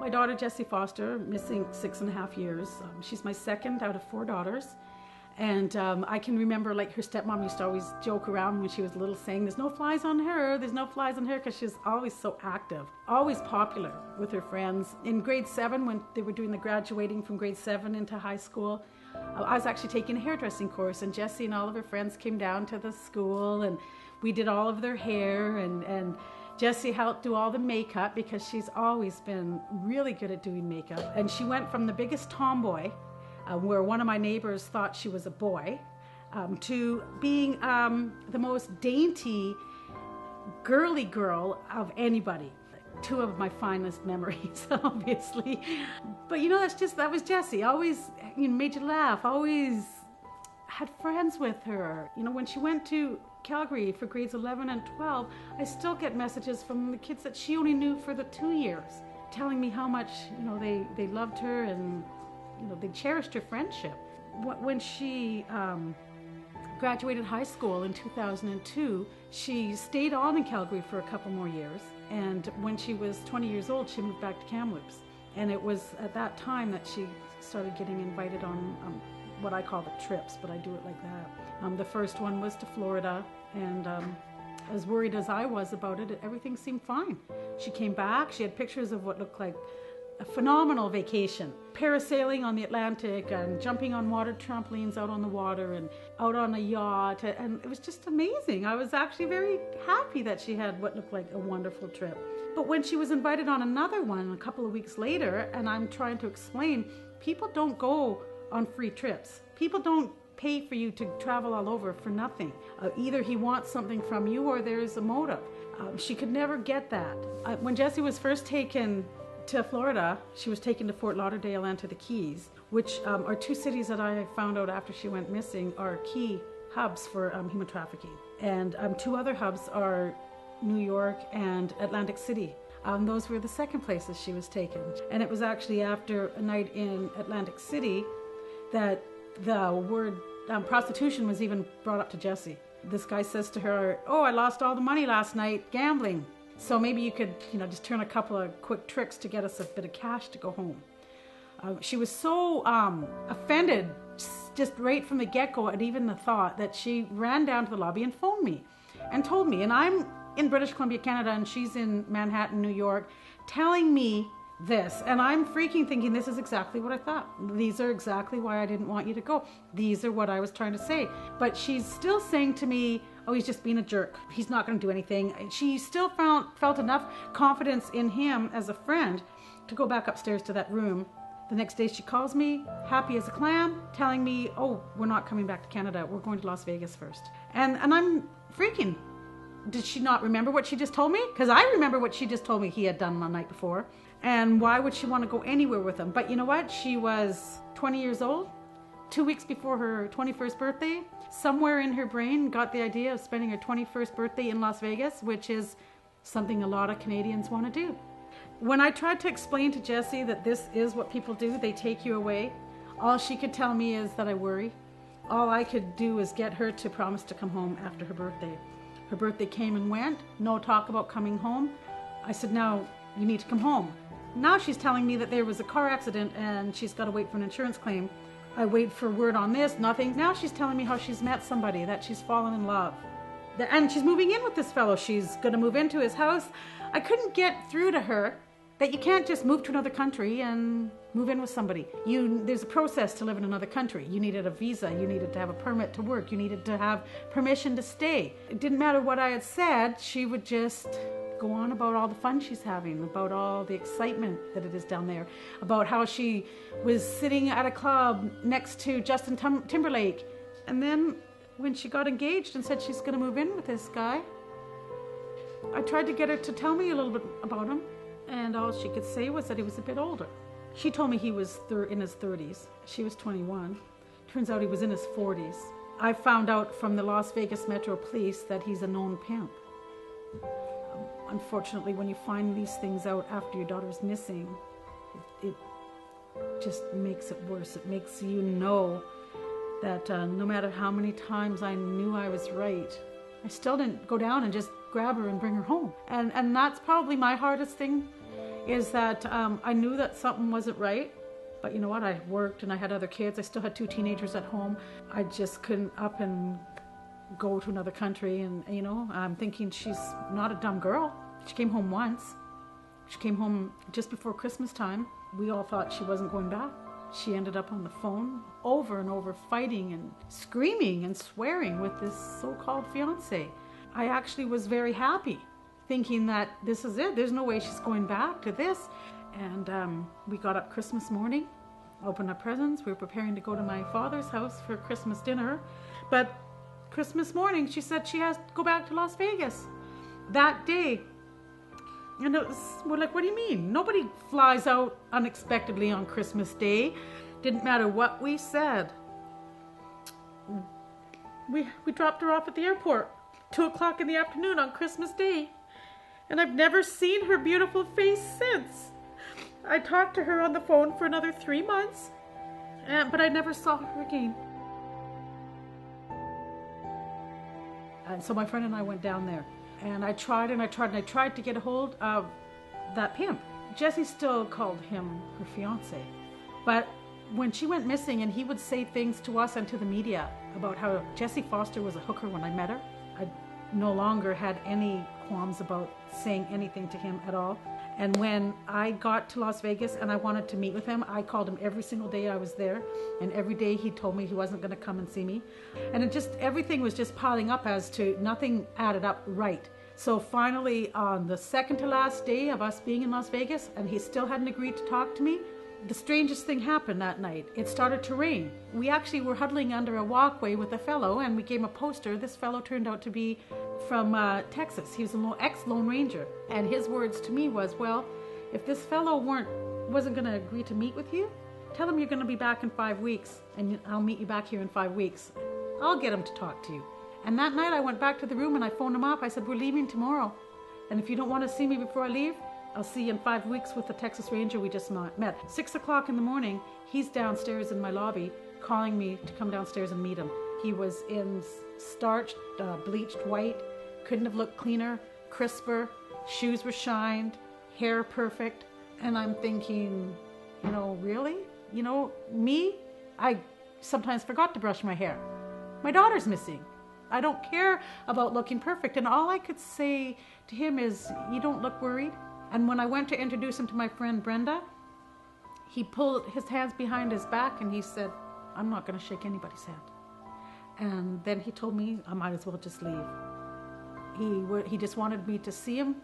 My daughter, Jessie Foster, missing 6.5 years. She's my second out of 4 daughters. And I can remember, like, her stepmom used to always joke around when she was little, saying, there's no flies on her, because she's always so active, always popular with her friends. In grade 7, when they were doing the graduating from grade 7 into high school, I was actually taking a hairdressing course, and Jessie and all of her friends came down to the school, and we did all of their hair, and Jessie helped do all the makeup, because she's always been really good at doing makeup. And she went from the biggest tomboy, where one of my neighbors thought she was a boy, to being the most dainty, girly girl of anybody. 2 of my finest memories, obviously. But you know, that was Jessie. Always, you know, made you laugh, always had friends with her. You know, when she went to Calgary for grades 11 and 12, I still get messages from the kids that she only knew for the 2 years, telling me how much, you know, they loved her, and you know, they cherished her friendship. When she graduated high school in 2002, she stayed on in Calgary for a couple more years, and when she was 20 years old, she moved back to Kamloops. And it was at that time that she started getting invited on what I call the trips, but I do it like that. The first one was to Florida, and as worried as I was about it, everything seemed fine. She came back, she had pictures of what looked like a phenomenal vacation. Parasailing on the Atlantic and jumping on water trampolines out on the water and out on a yacht, and it was just amazing. I was actually very happy that she had what looked like a wonderful trip. But when she was invited on another one a couple of weeks later, and I'm trying to explain, people don't go on free trips. People don't pay for you to travel all over for nothing. Either he wants something from you or there's a motive. She could never get that. When Jessie was first taken to Florida, she was taken to Fort Lauderdale and to the Keys, which are 2 cities that I found out after she went missing are key hubs for human trafficking. And 2 other hubs are New York and Atlantic City. Those were the second places she was taken. And it was actually after a night in Atlantic City that the word prostitution was even brought up to Jessie. This guy says to her, "Oh, I lost all the money last night gambling. So maybe you could, you know, just turn a couple of quick tricks to get us a bit of cash to go home." She was so offended just right from the get-go at even the thought that she ran down to the lobby and phoned me and told me, and I'm in British Columbia, Canada, and she's in Manhattan, New York, telling me this, and I'm freaking thinking, this is exactly what I thought. These are exactly why I didn't want you to go. These are what I was trying to say. But she's still saying to me, oh, he's just being a jerk. He's not going to do anything. She still felt enough confidence in him as a friend to go back upstairs to that room. The next day she calls me, happy as a clam, telling me, oh, we're not coming back to Canada. We're going to Las Vegas first. And I'm freaking. Did she not remember what she just told me? Because I remember what she just told me he had done the night before. And why would she want to go anywhere with him? But you know what? She was 20 years old, 2 weeks before her 21st birthday. Somewhere in her brain got the idea of spending her 21st birthday in Las Vegas, which is something a lot of Canadians want to do. When I tried to explain to Jessie that this is what people do, they take you away, all she could tell me is that I worry. All I could do is get her to promise to come home after her birthday. Her birthday came and went, no talk about coming home. I said, now you need to come home. Now she's telling me that there was a car accident and she's got to wait for an insurance claim. I wait for word on this, nothing. Now she's telling me how she's met somebody, that she's fallen in love. And she's moving in with this fellow. She's going to move into his house. I couldn't get through to her that you can't just move to another country and move in with somebody. There's a process to live in another country. You needed a visa, you needed to have a permit to work, you needed to have permission to stay. It didn't matter what I had said, she would just go on about all the fun she's having, about all the excitement that it is down there, about how she was sitting at a club next to Justin Timberlake. And then when she got engaged and said she's going to move in with this guy, I tried to get her to tell me a little bit about him, and all she could say was that he was a bit older. She told me he was in his 30s. She was 21. Turns out he was in his 40s. I found out from the Las Vegas Metro Police that he's a known pimp. Unfortunately, when you find these things out after your daughter's missing, it just makes it worse. It makes you know that no matter how many times I knew I was right, I still didn't go down and just grab her and bring her home. And that's probably my hardest thing, is that I knew that something wasn't right. But you know what? I worked and I had other kids. I still had 2 teenagers at home. I just couldn't up and go to another country. And, you know, I'm thinking she's not a dumb girl. She came home once. She came home just before Christmas time. We all thought she wasn't going back. She ended up on the phone over and over, fighting and screaming and swearing with this so-called fiance. I actually was very happy, thinking that this is it. There's no way she's going back to this. And we got up Christmas morning, opened up presents. We were preparing to go to my father's house for Christmas dinner. But Christmas morning, she said she has to go back to Las Vegas that day. And we're like, what do you mean? Nobody flies out unexpectedly on Christmas Day. Didn't matter what we said. We dropped her off at the airport, 2 o'clock in the afternoon on Christmas Day. And I've never seen her beautiful face since. I talked to her on the phone for another 3 months, but I never saw her again. And so my friend and I went down there, and I tried to get a hold of that pimp. Jessie still called him her fiance, but when she went missing and he would say things to us and to the media about how Jessie Foster was a hooker when I met her, I no longer had any qualms about saying anything to him at all. And when I got to Las Vegas and I wanted to meet with him, I called him every single day I was there. And every day he told me he wasn't going to come and see me. And everything was just piling up as to nothing added up right. So finally, on the second to last day of us being in Las Vegas, and he still hadn't agreed to talk to me, the strangest thing happened that night. It started to rain. We actually were huddling under a walkway with a fellow, and we gave him a poster. This fellow turned out to be from Texas. He was an ex-Lone Ranger. And his words to me was, well, if this fellow wasn't going to agree to meet with you, tell him you're going to be back in 5 weeks, and I'll meet you back here in 5 weeks. I'll get him to talk to you. And that night I went back to the room and I phoned him up. I said, we're leaving tomorrow. And if you don't want to see me before I leave, I'll see you in 5 weeks with the Texas Ranger we just met. 6 o'clock in the morning, he's downstairs in my lobby calling me to come downstairs and meet him. He was in starched, bleached white, couldn't have looked cleaner, crisper, shoes were shined, hair perfect. And I'm thinking, you know, really? You know, me? I sometimes forgot to brush my hair. My daughter's missing. I don't care about looking perfect. And all I could say to him is, you don't look worried? And when I went to introduce him to my friend Brenda, he pulled his hands behind his back and he said, I'm not going to shake anybody's hand. And then he told me I might as well just leave. He just wanted me to see him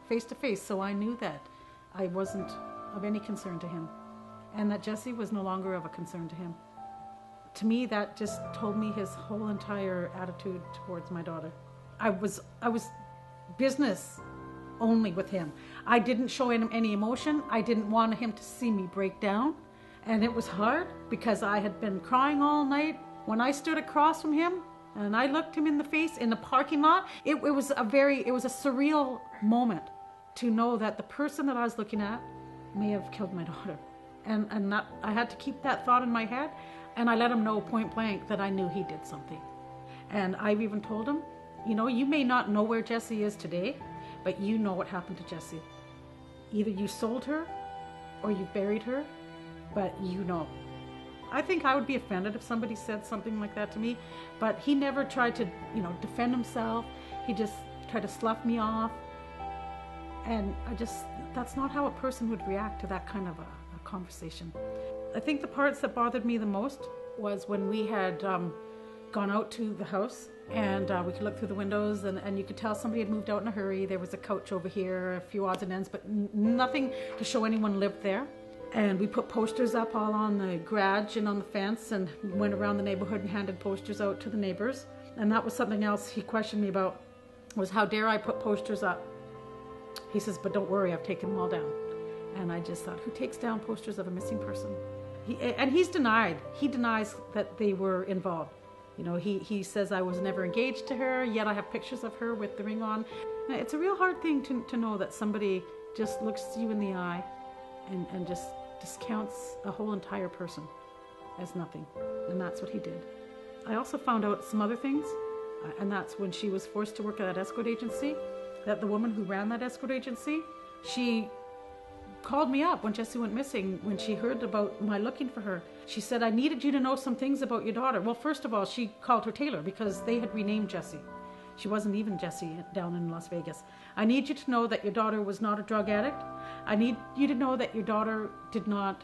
face to face, so I knew that I wasn't of any concern to him and that Jessie was no longer of a concern to him. To me, that just told me his whole entire attitude towards my daughter. I was business only with him. I didn't show him any emotion. I didn't want him to see me break down. And it was hard because I had been crying all night. When I stood across from him and I looked him in the face in the parking lot, it was a surreal moment to know that the person that I was looking at may have killed my daughter. And that, I had to keep that thought in my head, and I let him know point blank that I knew he did something. And I've even told him, you know, you may not know where Jessie is today, but you know what happened to Jessie. Either you sold her or you buried her, but you know. I think I would be offended if somebody said something like that to me, but he never tried to, you know, defend himself. He just tried to slough me off. And that's not how a person would react to that kind of a conversation. I think the parts that bothered me the most was when we had gone out to the house and we could look through the windows and you could tell somebody had moved out in a hurry. There was a couch over here, a few odds and ends, but nothing to show anyone lived there. And we put posters up all on the garage and on the fence and went around the neighborhood and handed posters out to the neighbors. And that was something else he questioned me about, was how dare I put posters up? He says, but don't worry, I've taken them all down. And I just thought, who takes down posters of a missing person? He denies that they were involved. You know, he says I was never engaged to her, yet I have pictures of her with the ring on. It's a real hard thing to know that somebody just looks you in the eye and just discounts a whole entire person as nothing. And that's what he did. I also found out some other things, and that's when she was forced to work at that escort agency, that the woman who ran that escort agency, she called me up when Jessie went missing, when she heard about my looking for her. She said, I needed you to know some things about your daughter. Well, first of all, she called her Taylor because they had renamed Jessie. She wasn't even Jessie down in Las Vegas. I need you to know that your daughter was not a drug addict. I need you to know that your daughter did not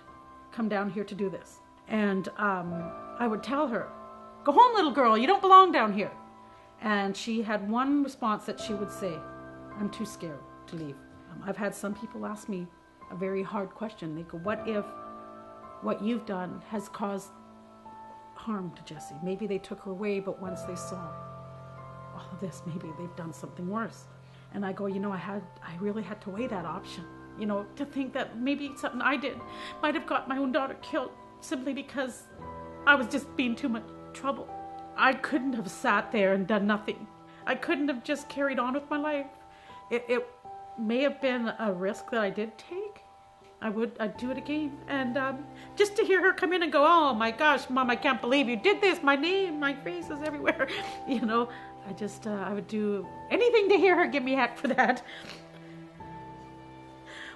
come down here to do this. And I would tell her, go home, little girl, you don't belong down here. And she had one response that she would say, I'm too scared to leave. I've had some people ask me a very hard question. They go, what if what you've done has caused harm to Jessie? Maybe they took her away, but once they saw all of this, maybe they've done something worse. And I go, you know, I really had to weigh that option, you know, to think that maybe something I did might have got my own daughter killed simply because I was just being too much trouble. I couldn't have sat there and done nothing. I couldn't have just carried on with my life. It may have been a risk that I did take. I'd do it again. And just to hear her come in and go, oh my gosh, Mom, I can't believe you did this. My name, my face is everywhere. You know, I would do anything to hear her give me heck for that.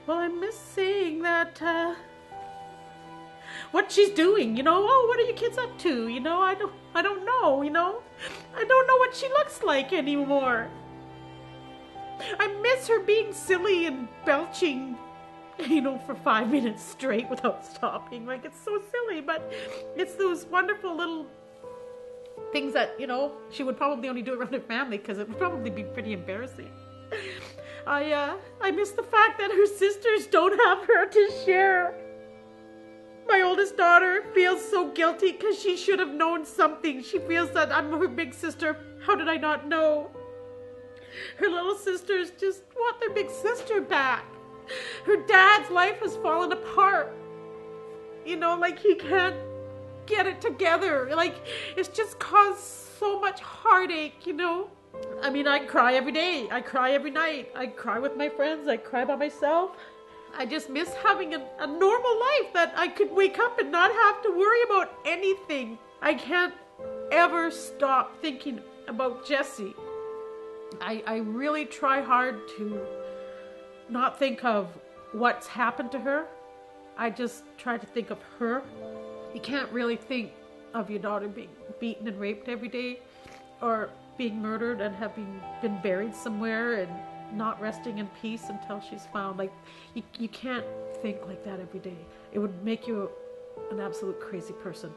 Well, I miss saying that, what she's doing, you know, oh, what are you kids up to? You know, I don't know, you know, I don't know what she looks like anymore. I miss her being silly and belching, you know, for 5 minutes straight without stopping. Like, it's so silly, but it's those wonderful little things that, you know, she would probably only do around her family because it would probably be pretty embarrassing. I miss the fact that her sisters don't have her to share. My oldest daughter feels so guilty because she should have known something. She feels that I'm her big sister. How did I not know? Her little sisters just want their big sister back. Her dad's life has fallen apart. You know, like he can't get it together. Like, it's just caused so much heartache, you know? I mean, I cry every day. I cry every night. I cry with my friends. I cry by myself. I just miss having a normal life that I could wake up and not have to worry about anything. I can't ever stop thinking about Jessie. I really try hard to not think of what's happened to her. I just try to think of her. You can't really think of your daughter being beaten and raped every day, or being murdered and having been buried somewhere and not resting in peace until she's found. Like, you can't think like that every day. It would make you an absolute crazy person.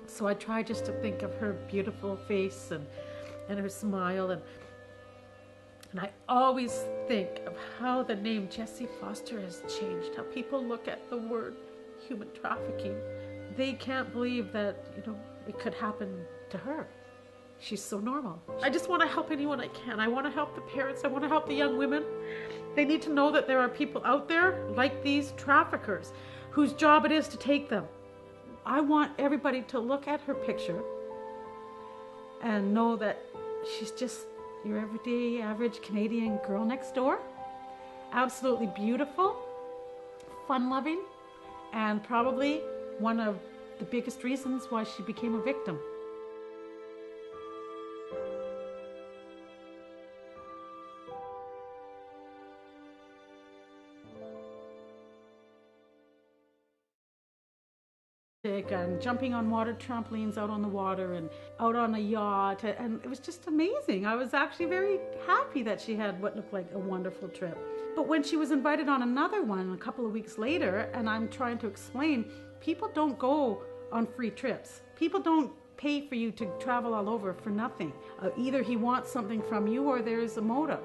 So I try just to think of her beautiful face and her smile, and I always think of how the name Jessie Foster has changed, how people look at the word human trafficking. They can't believe that, you know, it could happen to her. She's so normal. I just want to help anyone I can. I want to help the parents. I want to help the young women. They need to know that there are people out there like these traffickers whose job it is to take them. I want everybody to look at her picture and know that she's just your everyday average Canadian girl next door. Absolutely beautiful, fun-loving, and probably one of the biggest reasons why she became a victim. And jumping on water trampolines out on the water and out on a yacht, and it was just amazing. I was actually very happy that she had what looked like a wonderful trip. But when she was invited on another one a couple of weeks later, and I'm trying to explain, people don't go on free trips. People don't pay for you to travel all over for nothing. Either he wants something from you or there's a motive.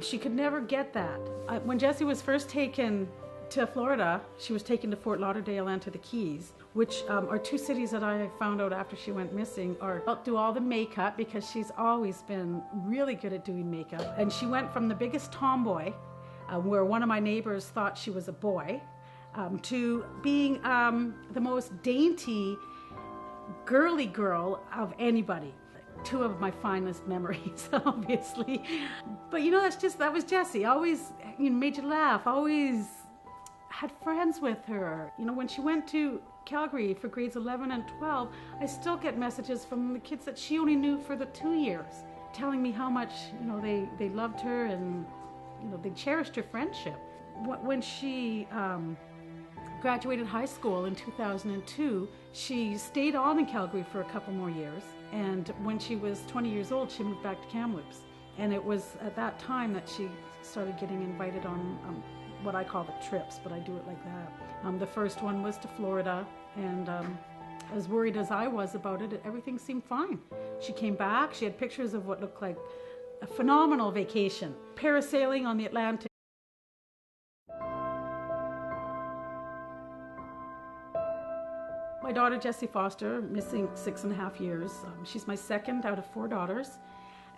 She could never get that. When Jessie was first taken to Florida, she was taken to Fort Lauderdale and to the Keys, which are two cities that I found out after she went missing do all the makeup, because she's always been really good at doing makeup. And she went from the biggest tomboy, where one of my neighbors thought she was a boy, to being the most dainty, girly girl of anybody. Two of my finest memories, obviously. But you know, that was Jessie. Always, you know, made you laugh, always had friends with her. You know, when she went to Calgary for grades 11 and 12, I still get messages from the kids that she only knew for the 2 years, telling me how much, you know, they loved her and, you know, they cherished her friendship. When she graduated high school in 2002, she stayed on in Calgary for a couple more years. And when she was 20 years old, she moved back to Kamloops. And it was at that time that she started getting invited on what I call the trips, but I do it like that. The first one was to Florida, and as worried as I was about it, everything seemed fine. She came back, she had pictures of what looked like a phenomenal vacation, parasailing on the Atlantic. My daughter, Jessie Foster, missing 6.5 years. She's my second out of 4 daughters.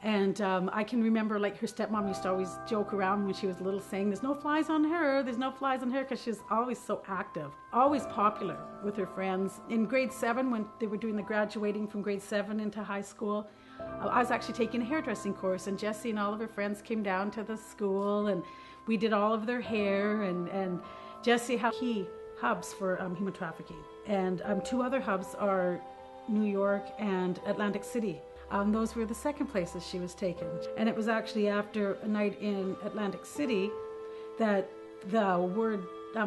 And I can remember, like, her stepmom used to always joke around when she was little, saying, there's no flies on her, there's no flies on her, because she was always so active, always popular with her friends. In grade 7, when they were doing the graduating from grade 7 into high school, I was actually taking a hairdressing course, and Jessie and all of her friends came down to the school, and we did all of their hair, and Jessie had key hubs for human trafficking. And 2 other hubs are New York and Atlantic City. Those were the second places she was taken. And it was actually after a night in Atlantic City that the word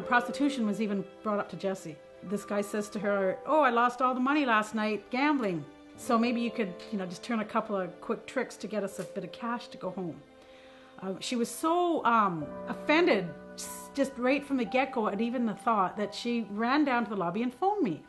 prostitution was even brought up to Jessie. This guy says to her, oh, I lost all the money last night gambling. So maybe you could, just turn a couple of quick tricks to get us a bit of cash to go home. She was so offended just right from the get-go at even the thought that she ran down to the lobby and phoned me.